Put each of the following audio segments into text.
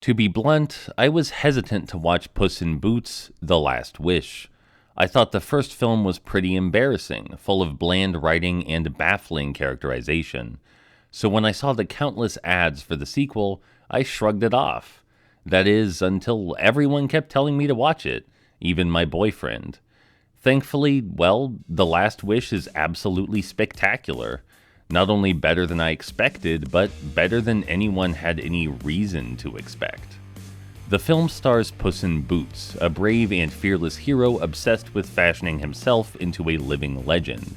To be blunt, I was hesitant to watch Puss in Boots: The Last Wish. I thought the first film was pretty embarrassing, full of bland writing and baffling characterization. So when I saw the countless ads for the sequel, I shrugged it off. That is, until everyone kept telling me to watch it, even my boyfriend. Thankfully, well, The Last Wish is absolutely spectacular. Not only better than I expected, but better than anyone had any reason to expect. The film stars Puss in Boots, a brave and fearless hero obsessed with fashioning himself into a living legend.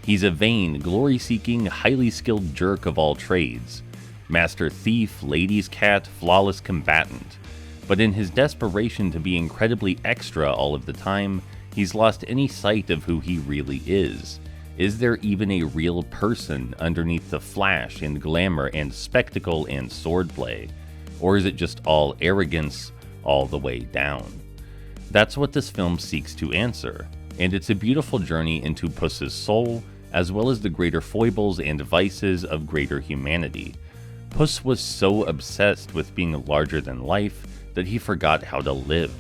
He's a vain, glory-seeking, highly skilled jerk of all trades. Master thief, ladies' cat, flawless combatant. But in his desperation to be incredibly extra all of the time, he's lost any sight of who he really is. Is there even a real person underneath the flash and glamour and spectacle and swordplay? Or is it just all arrogance all the way down? That's what this film seeks to answer, and it's a beautiful journey into Puss's soul, as well as the greater foibles and vices of greater humanity. Puss was so obsessed with being larger than life that he forgot how to live,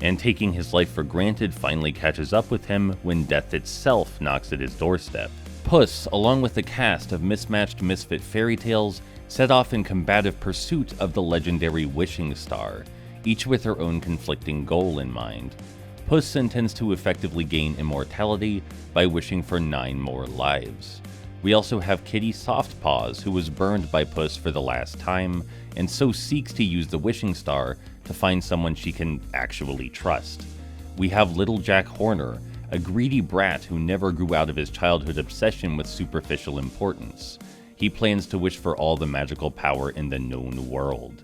and taking his life for granted finally catches up with him when death itself knocks at his doorstep. Puss, along with the cast of mismatched misfit fairy tales, set off in combative pursuit of the legendary wishing star, each with their own conflicting goal in mind. Puss intends to effectively gain immortality by wishing for 9 more lives. We also have Kitty Softpaws, who was burned by Puss for the last time, and so seeks to use the wishing star to find someone she can actually trust. We have Little Jack Horner, a greedy brat who never grew out of his childhood obsession with superficial importance. He plans to wish for all the magical power in the known world.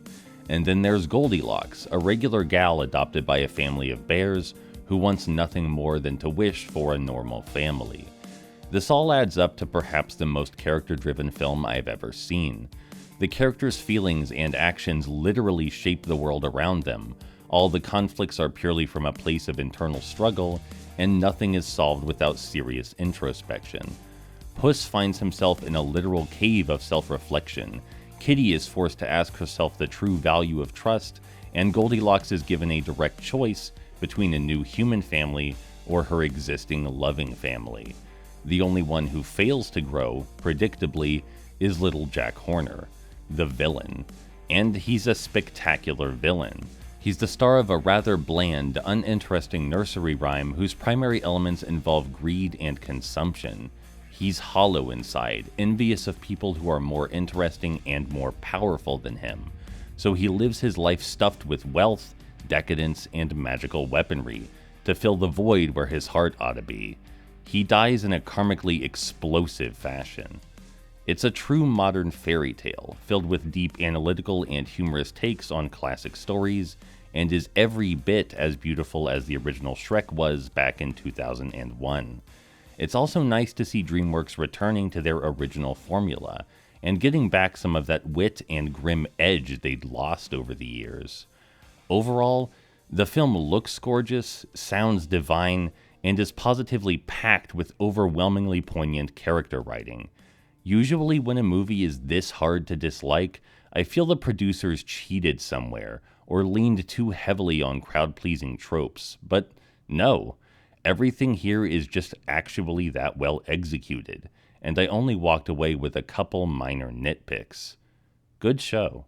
And then there's Goldilocks, a regular gal adopted by a family of bears who wants nothing more than to wish for a normal family. This all adds up to perhaps the most character-driven film I've ever seen. The characters' feelings and actions literally shape the world around them. All the conflicts are purely from a place of internal struggle, and nothing is solved without serious introspection. Puss finds himself in a literal cave of self-reflection. Kitty is forced to ask herself the true value of trust, and Goldilocks is given a direct choice between a new human family or her existing loving family. The only one who fails to grow, predictably, is Little Jack Horner, the villain. And he's a spectacular villain. He's the star of a rather bland, uninteresting nursery rhyme whose primary elements involve greed and consumption. He's hollow inside, envious of people who are more interesting and more powerful than him. So he lives his life stuffed with wealth, decadence, and magical weaponry to fill the void where his heart ought to be. He dies in a karmically explosive fashion. It's a true modern fairy tale, filled with deep analytical and humorous takes on classic stories, and is every bit as beautiful as the original Shrek was back in 2001. It's also nice to see DreamWorks returning to their original formula, and getting back some of that wit and grim edge they'd lost over the years. Overall, the film looks gorgeous, sounds divine, and is positively packed with overwhelmingly poignant character writing. Usually when a movie is this hard to dislike, I feel the producers cheated somewhere, or leaned too heavily on crowd-pleasing tropes, but no. Everything here is just actually that well executed, and I only walked away with a couple minor nitpicks. Good show.